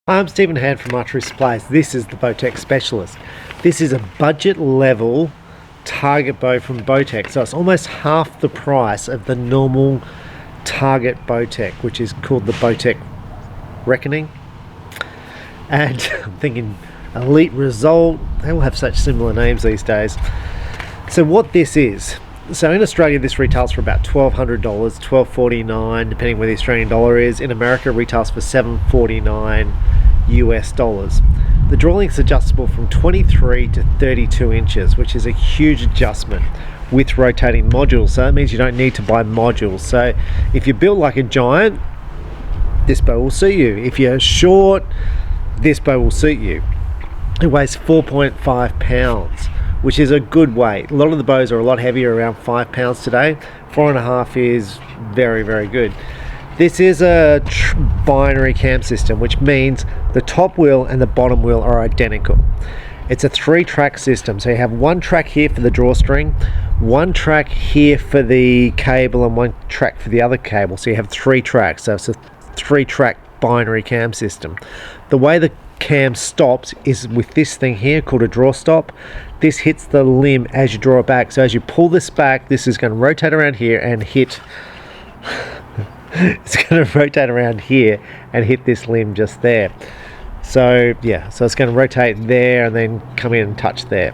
I'm Stephen Hand from Archery Supplies. This is the Bowtech Specialist. This is a budget level target bow from Bowtech, so it's almost half the price of the normal target Bowtech, which is called the Bowtech Reckoning. And I'm thinking Elite Result, they all have such similar names these days. So what this is, so in Australia this retails for about $1,200, $12.49 depending where the Australian dollar is. In America it retails for $7.49 US dollars. The draw length is adjustable from 23 to 32 inches, which is a huge adjustment with rotating modules, so that means you don't need to buy modules. So if you're built like a giant, this bow will suit you. If you're short, this bow will suit you. It weighs 4.5 pounds, which is a good weight. A lot of the bows are a lot heavier, around 5 pounds today. 4.5 is very, very good. This is a binary cam system, which means the top wheel and the bottom wheel are identical. It's a 3-track system, so you have 1 track here for the drawstring, 1 track here for the cable, and 1 track for the other cable. So you have 3 tracks, so it's a 3-track binary cam system. The way the cam stops is with this thing here called a draw stop. This hits the limb as you draw it back, so as you pull this back, this is going to rotate around here and hit it's going to rotate around here and hit this limb just there. So yeah, so it's going to rotate there and then come in and touch there.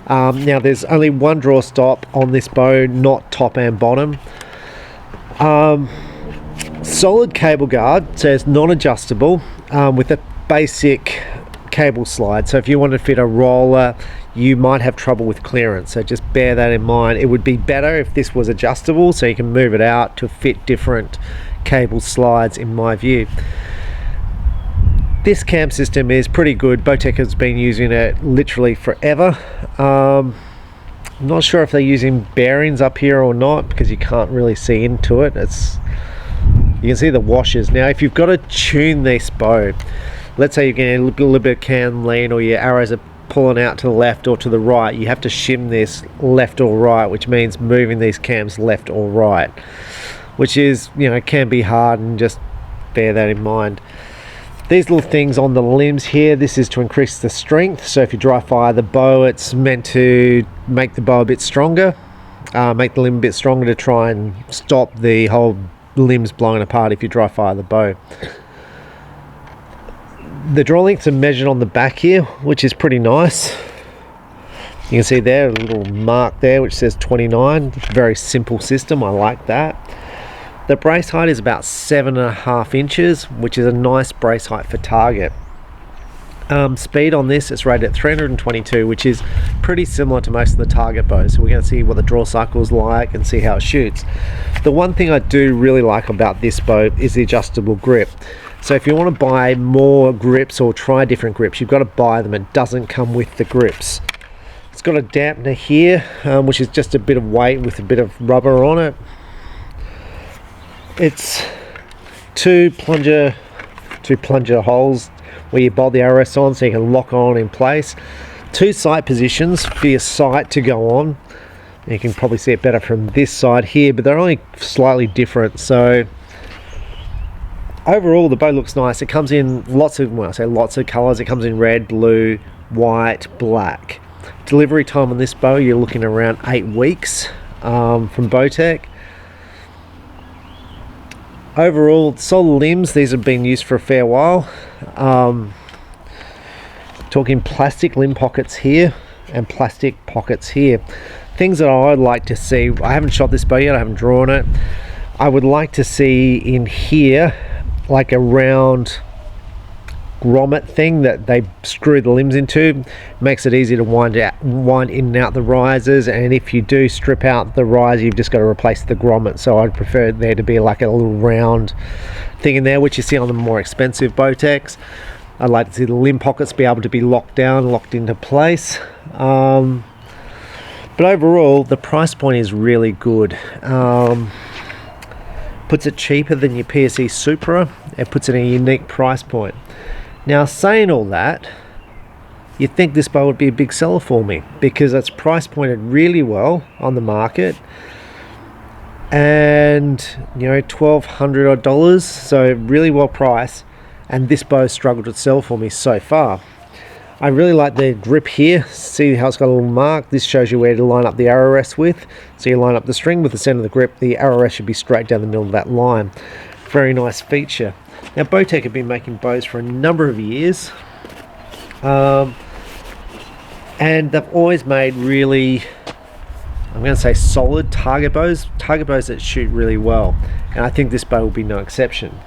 Now there's only 1 draw stop on this bow, not top and bottom. Solid cable guard, so it's non-adjustable, with a basic cable slide. So if you want to fit a roller, you might have trouble with clearance, so just bear that in mind. It would be better if this was adjustable so you can move it out to fit different cable slides, in my view. This cam system is pretty good. Bowtech has been using it literally forever. I'm not sure if they're using bearings up here or not, because you can't really see into it. You can see the washers. Now if you've got to tune this bow, let's say you're getting a little bit of cam lean, or your arrows are pulling out to the left or to the right, you have to shim this left or right, which means moving these cams left or right, which is, can be hard, and just bear that in mind. These little things on the limbs here, this is to increase the strength. So if you dry fire the bow, it's meant to make the bow a bit stronger, make the limb a bit stronger to try and stop the whole limbs blowing apart if you dry fire the bow. The draw lengths are measured on the back here, which is pretty nice. You can see there a little mark there which says 29. Very simple system, I like that. The brace height is about 7.5 inches, which is a nice brace height for target. Speed on this is rated at 322, which is pretty similar to most of the target bows. So we're going to see what the draw cycle is like and see how it shoots. The one thing I do really like about this bow is the adjustable grip. So if you want to buy more grips or try different grips, you've got to buy them. It doesn't come with the grips. It's got a dampener here, which is just a bit of weight with a bit of rubber on it. It's two plunger holes where you bolt the arrows on so you can lock on in place. 2 sight positions for your sight to go on. You can probably see it better from this side here, but they're only slightly different. So overall the bow looks nice. It comes in lots of colors. It comes in red, blue, white, black. Delivery time on this bow, you're looking around 8 weeks from Bowtech. Overall, solid limbs. These have been used for a fair while. Talking plastic limb pockets here and plastic pockets here. Things that I would like to see, I haven't shot this bow yet, I haven't drawn it. I would like to see in here like a round grommet thing that they screw the limbs into. Makes it easy to wind in and out the risers, and if you do strip out the riser, you've just got to replace the grommet. So I'd prefer there to be like a little round thing in there, which you see on the more expensive Bowtechs. I'd like to see the limb pockets be able to be locked into place. But overall the price point is really good. Puts it cheaper than your PSE Supra. It puts it in a unique price point. Now, saying all that, you'd think this bow would be a big seller for me, because it's price pointed really well on the market, and $1,200 odd, so really well priced, and this bow struggled to sell for me so far. I really like the grip here. See how it's got a little mark? This shows you where to line up the arrow rest with. So you line up the string with the center of the grip, the arrow rest should be straight down the middle of that line. Very nice feature. Now Bowtech have been making bows for a number of years, and they've always made really, I'm going to say, solid target bows that shoot really well, and I think this bow will be no exception.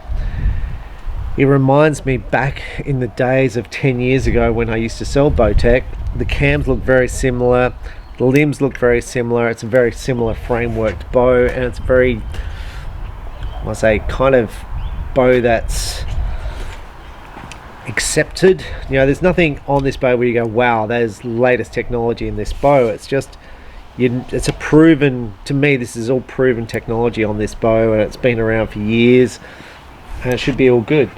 It reminds me back in the days of 10 years ago when I used to sell Bowtech. The cams look very similar, the limbs look very similar, it's a very similar frameworked bow, and it's very, I say, kind of bow that's accepted. You know, there's nothing on this bow where you go, wow, there's latest technology in this bow. It's just, it's a proven, to me this is all proven technology on this bow, and it's been around for years, and it should be all good.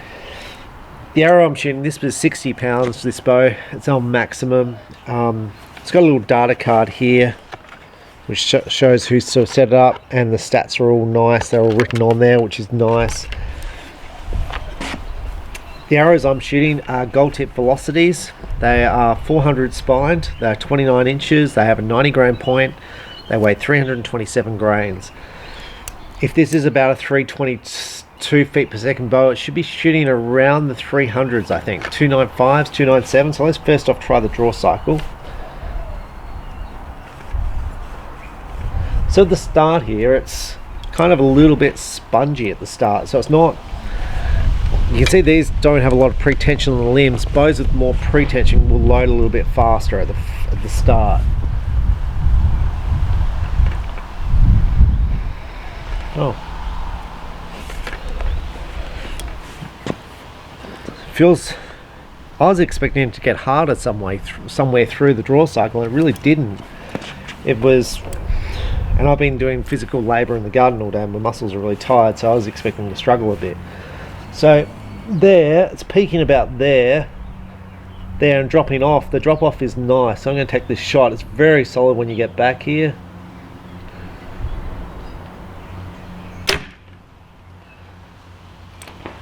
The arrow I'm shooting, this was 60 pounds, this bow. It's on maximum. It's got a little data card here which shows who sort of set it up, and the stats are all nice. They're all written on there, which is nice. The arrows I'm shooting are gold tip velocities. They are 400 spined, they're 29 inches, they have a 90 grain point, they weigh 327 grains. If this is about a 322 feet per second bow, it should be shooting around the 300s, I think, 295s, 297. So let's first off try the draw cycle. So at the start here, it's kind of a little bit spongy at the start, so it's not, you can see these don't have a lot of pre-tension on the limbs. Bows with more pre-tension will load a little bit faster at the start. Oh, feels, I was expecting it to get harder somewhere through the draw cycle, and it really didn't. It was, and I've been doing physical labor in the garden all day, and my muscles are really tired, so I was expecting to struggle a bit. So there, it's peaking about there and dropping off. The drop off is nice, so I'm going to take this shot. It's very solid when you get back here.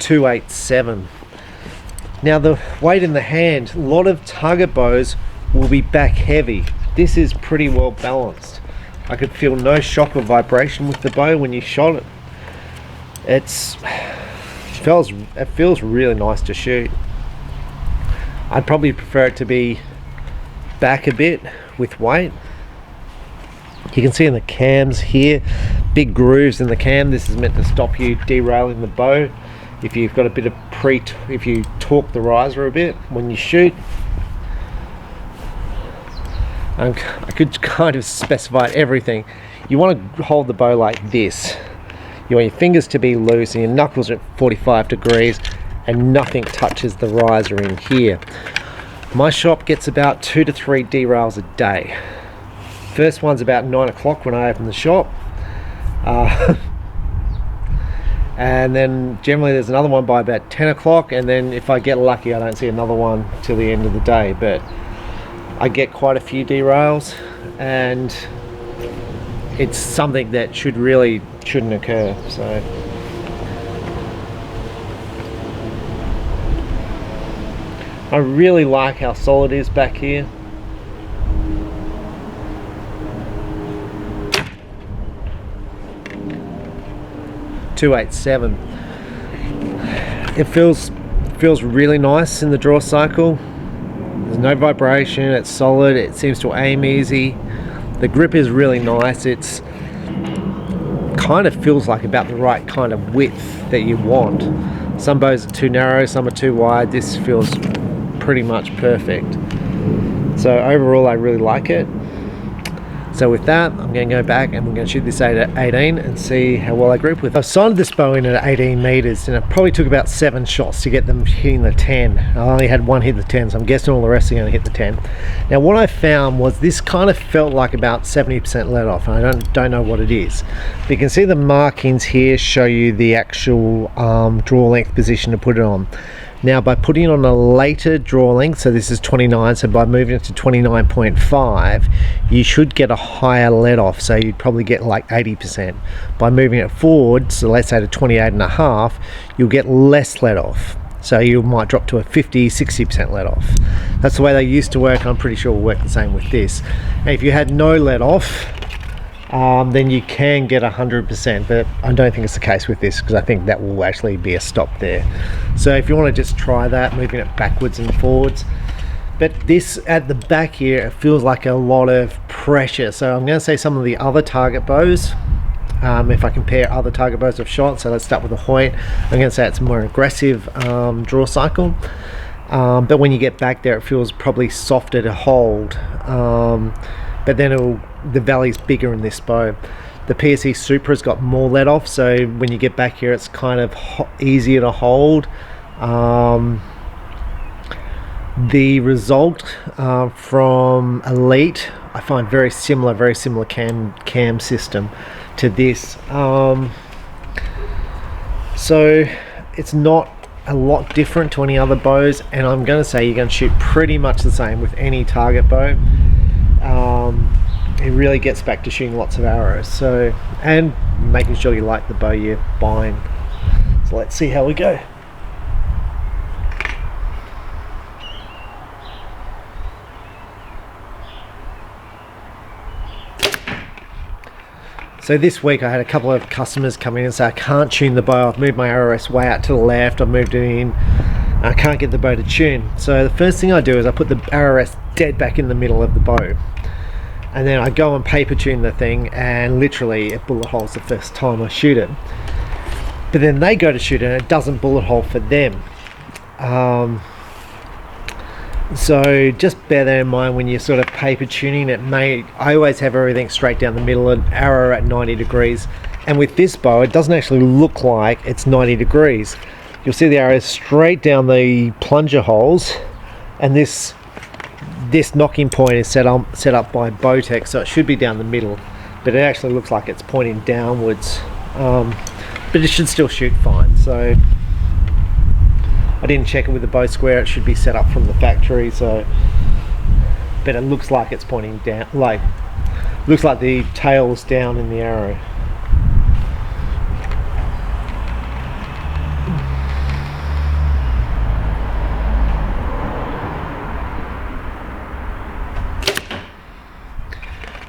.287. Now the weight in the hand, a lot of target bows will be back heavy. This is pretty well balanced. I could feel no shock or vibration with the bow when you shot it. It feels really nice to shoot. I'd probably prefer it to be back a bit with weight. You can see in the cams here, big grooves in the cam. This is meant to stop you derailing the bow. If you've got a bit of if you torque the riser a bit when you shoot. I could kind of specify everything. You want to hold the bow like this. You want your fingers to be loose and your knuckles are at 45 degrees, and nothing touches the riser in here. My shop gets about 2 to 3 derails a day. First one's about 9 o'clock when I open the shop. And then generally there's another one by about 10 o'clock, and then if I get lucky I don't see another one till the end of the day. But I get quite a few derails, and it's something that shouldn't occur. So I really like how solid it is back here. .287. It feels really nice in the draw cycle. There's no vibration, it's solid, it seems to aim easy. The grip is really nice. It's kind of feels like about the right kind of width that you want. Some bows are too narrow, some are too wide. This feels pretty much perfect. So overall I really like it. So with that, I'm going to go back and we're going to shoot this at 18 and see how well I group with it. I've sighted this bow in at 18 meters, and it probably took about 7 shots to get them hitting the 10. I only had one hit the 10, so I'm guessing all the rest are going to hit the 10. Now what I found was this kind of felt like about 70% let off, and I don't know what it is. But you can see the markings here show you the actual draw length position to put it on. Now by putting it on a later draw length, so this is 29, so by moving it to 29.5, you should get a higher let off, so you'd probably get like 80%. By moving it forward, so let's say to 28.5, you'll get less let off. So you might drop to a 50-60% let off. That's the way they used to work. I'm pretty sure it will work the same with this. And if you had no let off, then you can get 100%, but I don't think it's the case with this, because I think that will actually be a stop there. So if you want to just try that, moving it backwards and forwards. But this at the back here, it feels like a lot of pressure. So I'm going to say some of the other target bows, if I compare other target bows I've shot, so let's start with the Hoyt. I'm going to say it's more aggressive draw cycle, but when you get back there, it feels probably softer to hold. But then the valley's bigger in this bow. The PSE Supra's got more let off, so when you get back here, it's kind of easier to hold. The result from Elite, I find very similar cam system to this. So it's not a lot different to any other bows, and I'm going to say you're going to shoot pretty much the same with any target bow. It really gets back to shooting lots of arrows, so, and making sure you like the bow you're buying. So let's see how we go. So this week I had a couple of customers come in and say, I can't tune the bow, I've moved my ROS way out to the left, I've moved it in, I can't get the bow to tune. So the first thing I do is I put the ROS dead back in the middle of the bow, and then I go and paper tune the thing, and literally it bullet holes the first time I shoot it. But then they go to shoot it and it doesn't bullet hole for them. So just bear that in mind when you're sort of paper tuning. I always have everything straight down the middle, an arrow at 90 degrees, and with this bow it doesn't actually look like it's 90 degrees. You'll see the arrows straight down the plunger holes, and this knocking point is set up by Bowtech, so it should be down the middle, but it actually looks like it's pointing downwards, but it should still shoot fine. So I didn't check it with the bow square, it should be set up from the factory, so, but it looks like it's pointing down, looks like the tail's down in the arrow.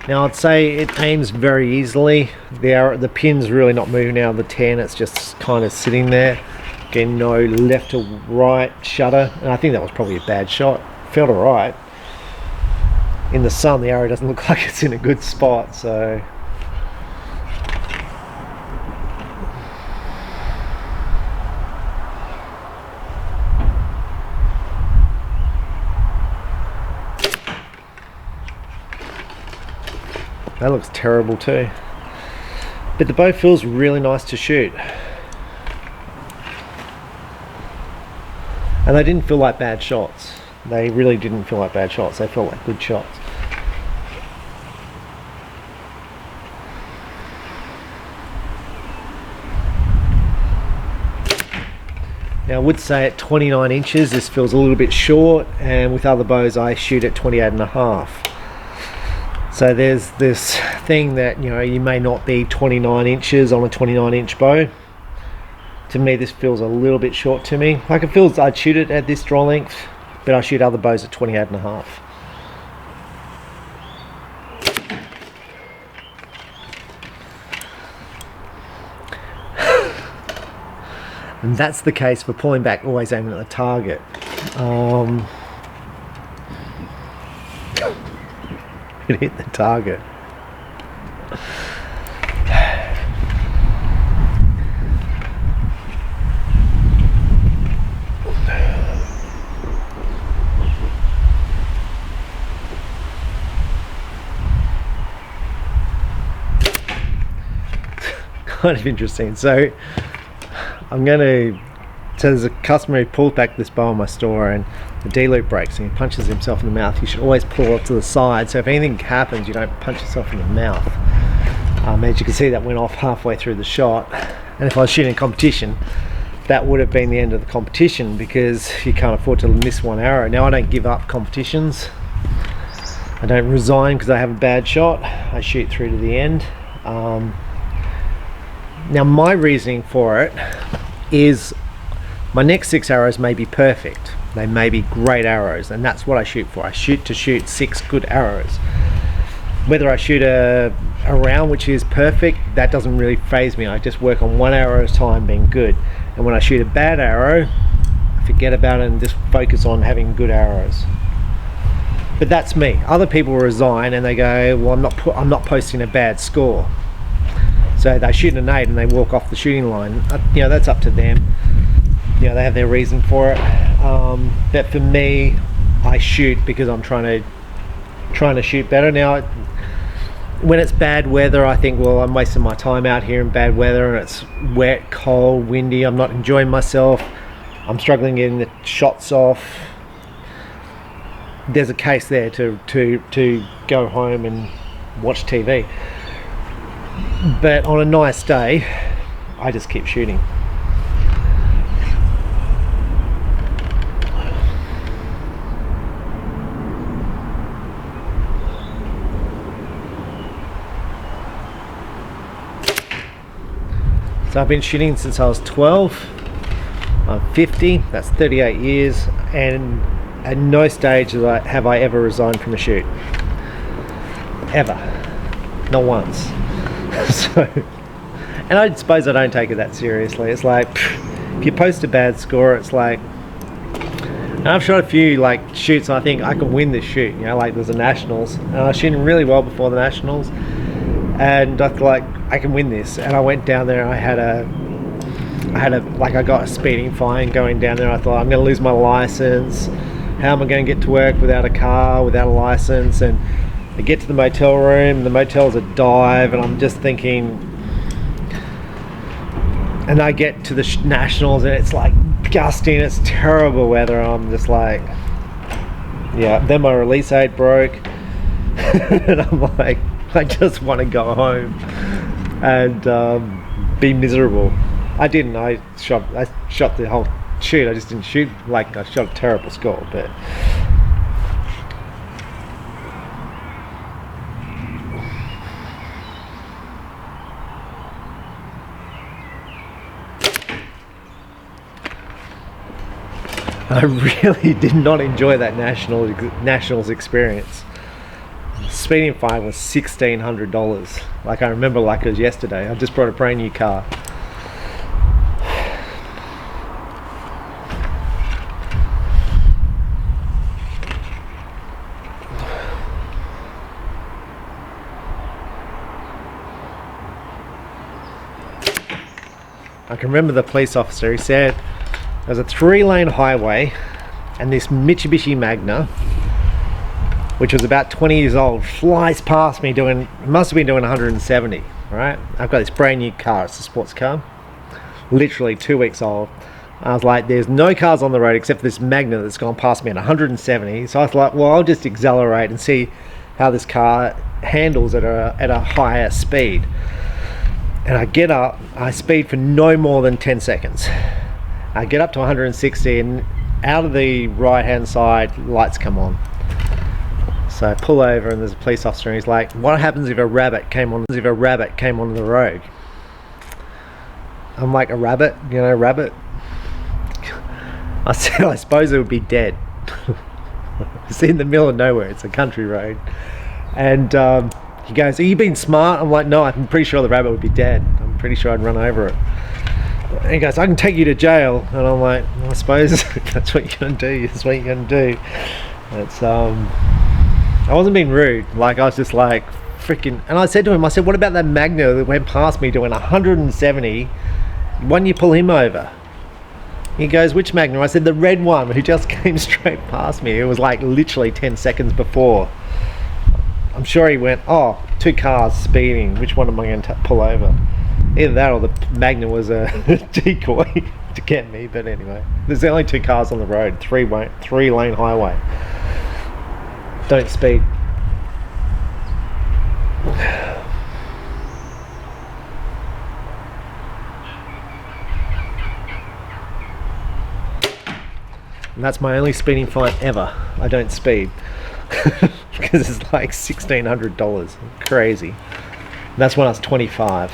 Now I'd say it aims very easily. The pin's really not moving out of the 10, it's just kind of sitting there. Again, no left to right shutter, and I think that was probably a bad shot. Felt alright. In the sun, the arrow doesn't look like it's in a good spot, so. That looks terrible too. But the bow feels really nice to shoot. And they didn't feel like bad shots. They really didn't feel like bad shots. They felt like good shots. Now I would say at 29 inches this feels a little bit short, and with other bows I shoot at 28.5. So there's this thing that, you know, you may not be 29 inches on a 29 inch bow. To me this feels a little bit short to me. Like, it feels I'd shoot it at this draw length, but I shoot other bows at 28.5. And that's the case for pulling back, always aiming at the target. It hit the target. Kind of interesting. So there's a customer who pulled back this bow in my store, and the D-loop breaks and he punches himself in the mouth. You should always pull it to the side, so if anything happens you don't punch yourself in the mouth. As you can see, that went off halfway through the shot, and if I was shooting a competition that would have been the end of the competition, because you can't afford to miss one arrow. Now I don't give up competitions, I don't resign because I have a bad shot, I shoot through to the end. Now my reasoning for it is My next 6 arrows may be perfect. They may be great arrows, and that's what I shoot for. I shoot to shoot 6 good arrows. Whether I shoot a round which is perfect, that doesn't really faze me. I just work on 1 arrow at a time being good. And when I shoot a bad arrow, I forget about it and just focus on having good arrows. But that's me. Other people resign and they go, well, I'm not posting a bad score. So they shoot an 8 and they walk off the shooting line. You know, that's up to them. You know, they have their reason for it. But for me, I shoot because I'm trying to shoot better. Now, when it's bad weather, I think, well, I'm wasting my time out here in bad weather and it's wet, cold, windy. I'm not enjoying myself. I'm struggling getting the shots off. There's a case there to go home and watch TV. But on a nice day, I just keep shooting. So I've been shooting since I was 12. I'm 50, that's 38 years, and at no stage have I ever resigned from a shoot. Ever. Not once. So, and I suppose I don't take it that seriously. It's like, if you post a bad score, it's like, and I've shot a few like shoots and I think I can win this shoot, you know, like there's the Nationals, and I was shooting really well before the Nationals, and I thought, like, I can win this. And I went down there and I got a speeding fine going down there. I thought, I'm going to lose my license. How am I going to get to work without a car, without a license? And I get to the motel room, the motel's a dive, and I'm just thinking, and I get to the Nationals and it's like gusting, it's terrible weather. I'm just like, yeah, then my release aid broke and I'm like, I just want to go home and be miserable. I didn't. I shot the whole shoot. I just didn't shoot, like, I shot a terrible score, but I really did not enjoy that Nationals experience. Speeding fine was $1,600. Like, I remember like it was yesterday. I just brought a brand new car. I can remember the police officer, he said there's a 3-lane highway and this Mitsubishi Magna, which was about 20 years old, flies past me must have been doing 170, right? I've got this brand new car, it's a sports car, literally 2 weeks old. I was like, there's no cars on the road except for this Magna that's gone past me at 170. So I was like, well, I'll just accelerate and see how this car handles at a higher speed. And I get up, I speed for no more than 10 seconds. I get up to 160 and out of the right hand side, lights come on. So I pull over and there's a police officer and he's like, what happens if a rabbit came onto the road? I'm like, a rabbit? You know, rabbit? I said, I suppose it would be dead. It's in the middle of nowhere, it's a country road. And he goes, are you being smart? I'm like, no, I'm pretty sure the rabbit would be dead. I'm pretty sure I'd run over it. And he goes, I can take you to jail. And I'm like, well, I suppose that's what you're going to do. That's what you're going to do. It's, I wasn't being rude. Like, I was just like, freaking, and I said to him, I said, what about that Magna that went past me doing 170? Why didn't you pull him over? He goes, which Magna? I said, the red one who just came straight past me. It was like literally 10 seconds before. I'm sure he went, oh, 2 cars speeding, which one am I going to pull over? Either that or the Magna was a decoy to get me, but anyway. There's only 2 cars on the road, 3-lane highway. Don't speed. And that's my only speeding fine ever. I don't speed. Because it's like $1,600. Crazy. And that's when I was 25.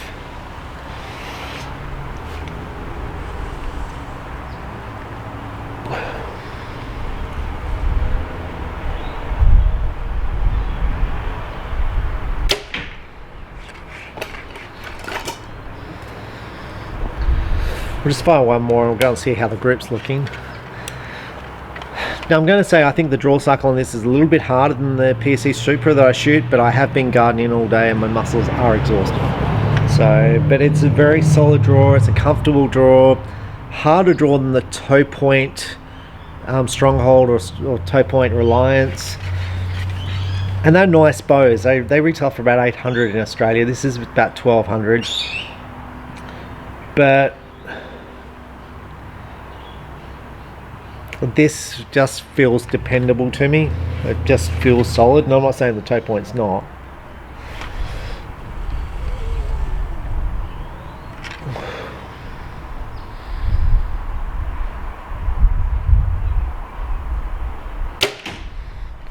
We'll just fire one more and we'll go and see how the grip's looking. Now I'm going to say I think the draw cycle on this is a little bit harder than the PSE Supra that I shoot, but I have been gardening all day and my muscles are exhausted. So, but it's a very solid draw, it's a comfortable draw, harder draw than the Toe Point Stronghold or Toe Point Reliance. And they're nice bows. They retail for about 800 in Australia. This is about 1200. But this just feels dependable to me. It just feels solid, and I'm not saying the Toe Point's not.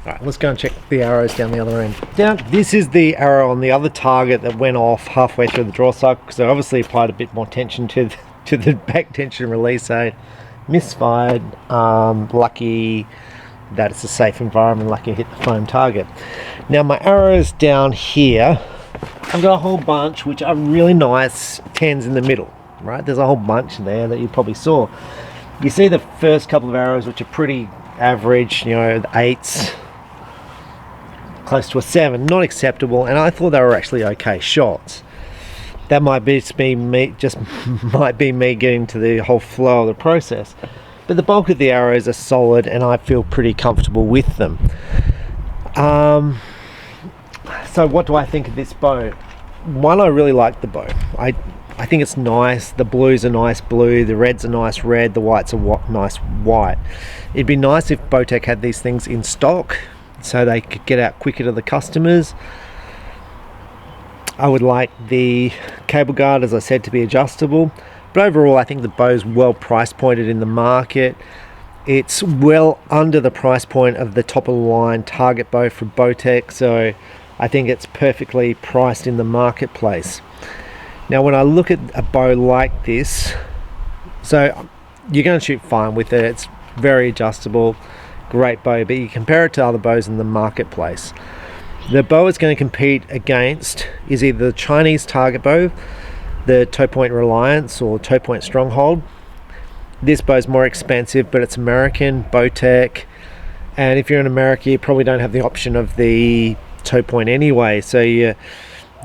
Alright, let's go and check the arrows down the other end. Now, this is the arrow on the other target that went off halfway through the draw cycle, because I obviously applied a bit more tension to the back tension release aid. Misfired. Lucky that it's a safe environment, lucky I hit the foam target. Now my arrows down here, I've got a whole bunch which are really nice 10s in the middle, right? There's a whole bunch there that you probably saw. You see the first couple of arrows which are pretty average, you know, the 8s, close to a 7, not acceptable, and I thought they were actually okay shots. That might be me getting to the whole flow of the process. But the bulk of the arrows are solid and I feel pretty comfortable with them. So what do I think of this bow? One, I really like the bow. I think it's nice. The blues are nice blue, the reds are nice red, the whites are nice white. It'd be nice if Bowtech had these things in stock so they could get out quicker to the customers. I would like the cable guard, as I said, to be adjustable, but overall I think the bow's well price pointed in the market. It's well under the price point of the top of the line target bow from Bowtech, so I think it's perfectly priced in the marketplace. Now when I look at a bow like this, so you're going to shoot fine with it, it's very adjustable, great bow, but you compare it to other bows in the marketplace. The bow it's going to compete against is either the Chinese target bow, the Toe Point Reliance or Toe Point Stronghold. This bow is more expensive, but it's American, Bowtech, and if you're in America you probably don't have the option of the Toe Point anyway, so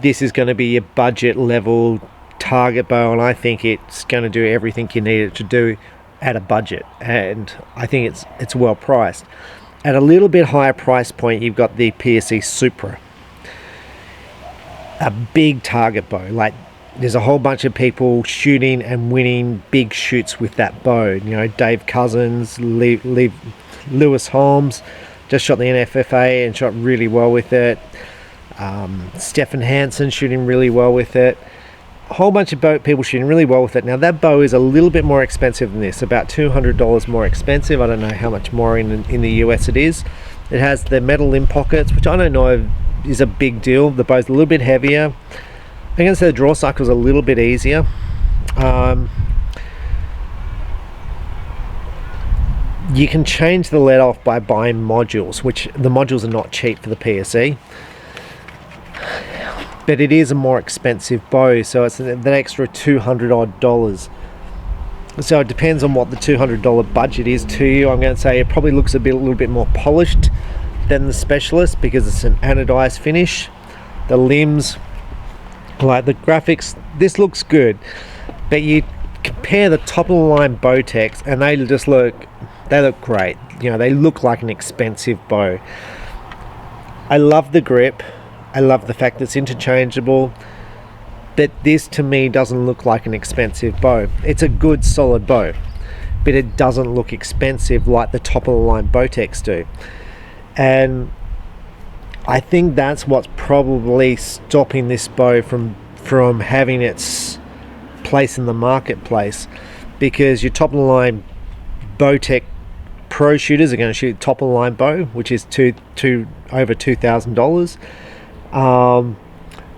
this is going to be your budget level target bow, and I think it's going to do everything you need it to do at a budget, and I think it's well priced. At a little bit higher price point, you've got the PSE Supra, a big target bow. Like, there's a whole bunch of people shooting and winning big shoots with that bow. You know, Dave Cousins, Lewis Holmes just shot the NFFA and shot really well with it. Stefan Hansen shooting really well with it. A whole bunch of people shooting really well with it. Now that bow is a little bit more expensive than this, about $200 more expensive. I don't know how much more in the US it is. It has the metal limb pockets, which I don't know is a big deal. The bow's a little bit heavier. I'm going to say the draw cycle is a little bit easier. You can change the let off by buying modules, which the modules are not cheap for the PSE. But it is a more expensive bow, so it's an extra $200 odd. So it depends on what the $200 budget is to you. I'm going to say it probably looks a little bit more polished than the Specialist because it's an anodized finish. The limbs, like the graphics, this looks good, but you compare the top of the line Bowtechs and they look great. You know, they look like an expensive bow. I love the grip. I love the fact that it's interchangeable, but this to me doesn't look like an expensive bow. It's a good solid bow, but it doesn't look expensive like the top of the line Bowtechs do. And I think that's what's probably stopping this bow from having its place in the marketplace, because your top of the line Bowtech pro shooters are going to shoot top of the line bow, which is over $2,000.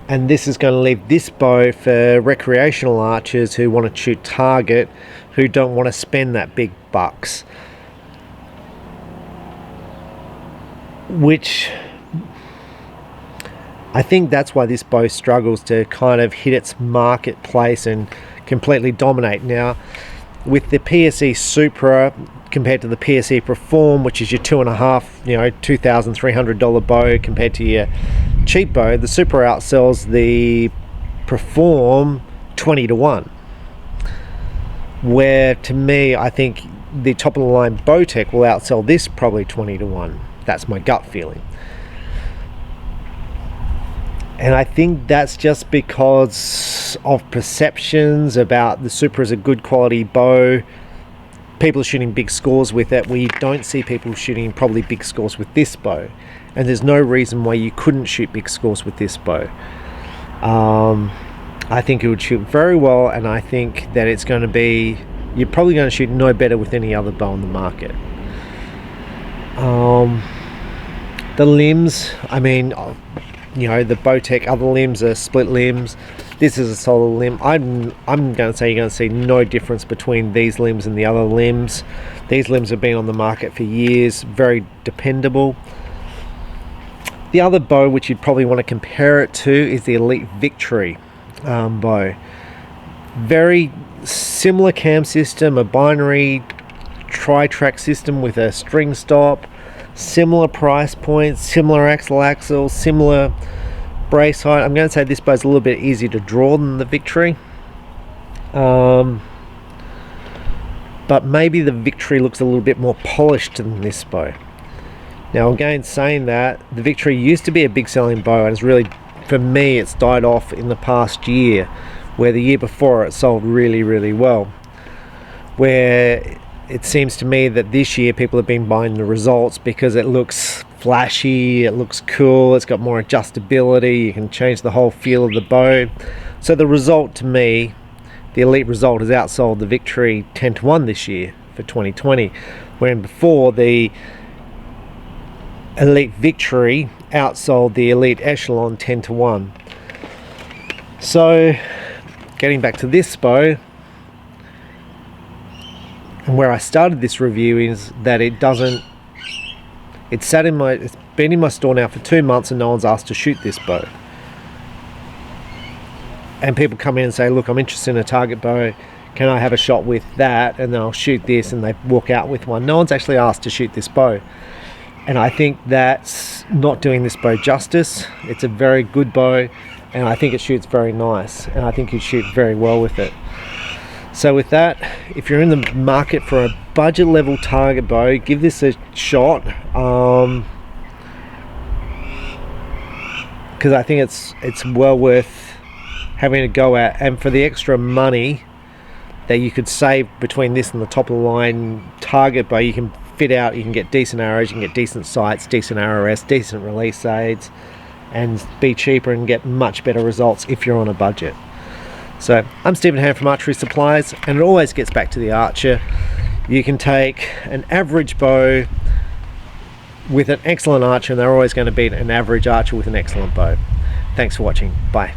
And this is going to leave this bow for recreational archers who want to shoot target, who don't want to spend that big bucks. Which I think that's why this bow struggles to kind of hit its marketplace and completely dominate. Now with the PSE Supra compared to the PSE Perform, which is your $2,300 bow compared to your cheap bow, the Supra outsells the Perform 20 to 1. Where to me, I think the top of the line Bowtech will outsell this probably 20 to 1. That's my gut feeling. And I think that's just because of perceptions about the Supra as a good quality bow. People are shooting big scores with it. We don't see people shooting probably big scores with this bow. And there's no reason why you couldn't shoot big scores with this bow. I think it would shoot very well, and I think that it's going to be, you're probably going to shoot no better with any other bow on the market. The limbs, I mean, you know, the Bowtech other limbs are split limbs. This is a solid limb. I'm going to say you're going to see no difference between these limbs and the other limbs. These limbs have been on the market for years, very dependable. The other bow which you'd probably want to compare it to is the Elite Victory bow. Very similar cam system, a binary tri-track system with a string stop, similar price points, similar axle, similar brace height. I'm going to say this bow is a little bit easier to draw than the Victory, but maybe the Victory looks a little bit more polished than this bow. Now again, saying that, the Victory used to be a big selling bow, and it's really, for me, it's died off in the past year, where the year before it sold really, really well. Where it seems to me that this year people have been buying the Results because it looks flashy, it looks cool, it's got more adjustability, you can change the whole feel of the bow. So the Result, to me, the Elite Result, has outsold the Victory 10 to 1 this year for 2020, when before the Elite Victory outsold the Elite Echelon 10 to 1. So getting back to this bow, and where I started this review is that it's been in my store now for 2 months and no one's asked to shoot this bow. And people come in and say, look, I'm interested in a target bow, can I have a shot with that? And then I'll shoot this, and they walk out with one. No one's actually asked to shoot this bow. And I think that's not doing this bow justice. It's a very good bow, and I think it shoots very nice, and I think you shoot very well with it. So with that, if you're in the market for a budget level target bow, give this a shot, because I think it's well worth having a go at. And for the extra money that you could save between this and the top of the line target bow, you can fit out, you can get decent arrows, you can get decent sights, decent arrow rest, decent release aids, and be cheaper and get much better results if you're on a budget. So I'm Stephen Hand from Archery Supplies, and it always gets back to the archer. You can take an average bow with an excellent archer, and they're always going to beat an average archer with an excellent bow. Thanks for watching. Bye.